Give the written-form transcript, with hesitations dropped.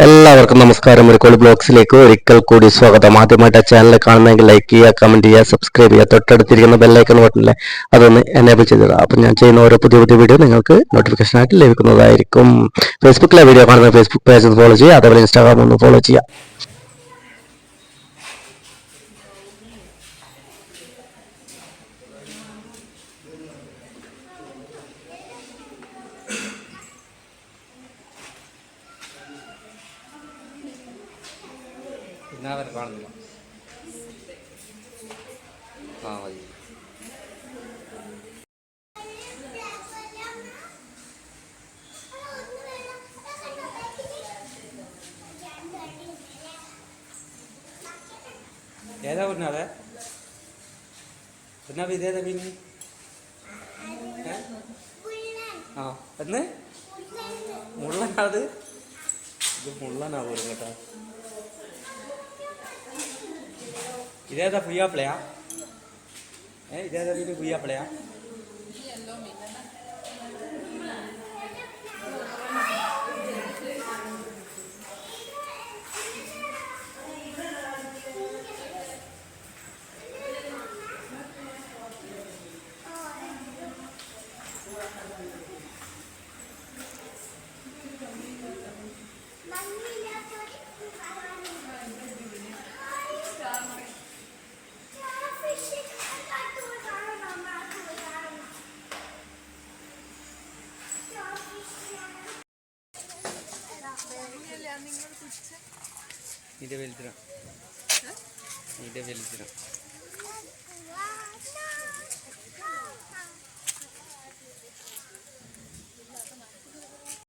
എല്ലാവർക്കും നമസ്കാരം. ഒരു കോളി ബ്ലോഗ്സിലേക്ക് ഒരിക്കൽ കൂടി സ്വാഗതം. ആദ്യമായിട്ട് ചാനൽ കാണുന്നെങ്കിൽ ലൈക്ക് ചെയ്യുക, കമന്റ് ചെയ്യുക, സബ്സ്ക്രൈബ് ചെയ്യുക. തൊട്ടടുത്തിരിക്കുന്ന ബെല്ലൈക്കൺ ബട്ടണിലെ അതൊന്ന് എനേബിൾ ചെയ്തത്. അപ്പം ഞാൻ ചെയ്യുന്ന ഓരോ പുതിയ പുതിയ വീഡിയോ നിങ്ങൾക്ക് നോട്ടിഫിക്കേഷൻ ആയിട്ട് ലഭിക്കുന്നതായിരിക്കും. ഫേസ്ബുക്കിലെ വീഡിയോ കാണുന്ന ഫേസ്ബുക്ക് പേജ് ഒന്ന് ഫോളോ ചെയ്യുക, അതേപോലെ ഇൻസ്റ്റാഗ്രാം ഒന്ന് ഫോളോ ചെയ്യുക. അവർ കാണുന്നില്ല. ആ മതി. ഏതാ പറഞ്ഞാതെ പിന്നെ ഇതേതാ പിന്നെ ആ എന്ന് മുള്ളനാത് ഇത് മുള്ളനാ പോലും കേട്ടോ. ഇതേതാ പുയ്യാപ്പിളയാ? ഇതേതാ പിന്നെ പുയ്യാപ്പിളയാ? ഇത് വലുതിനാ, ഇത് വലുതിനാ.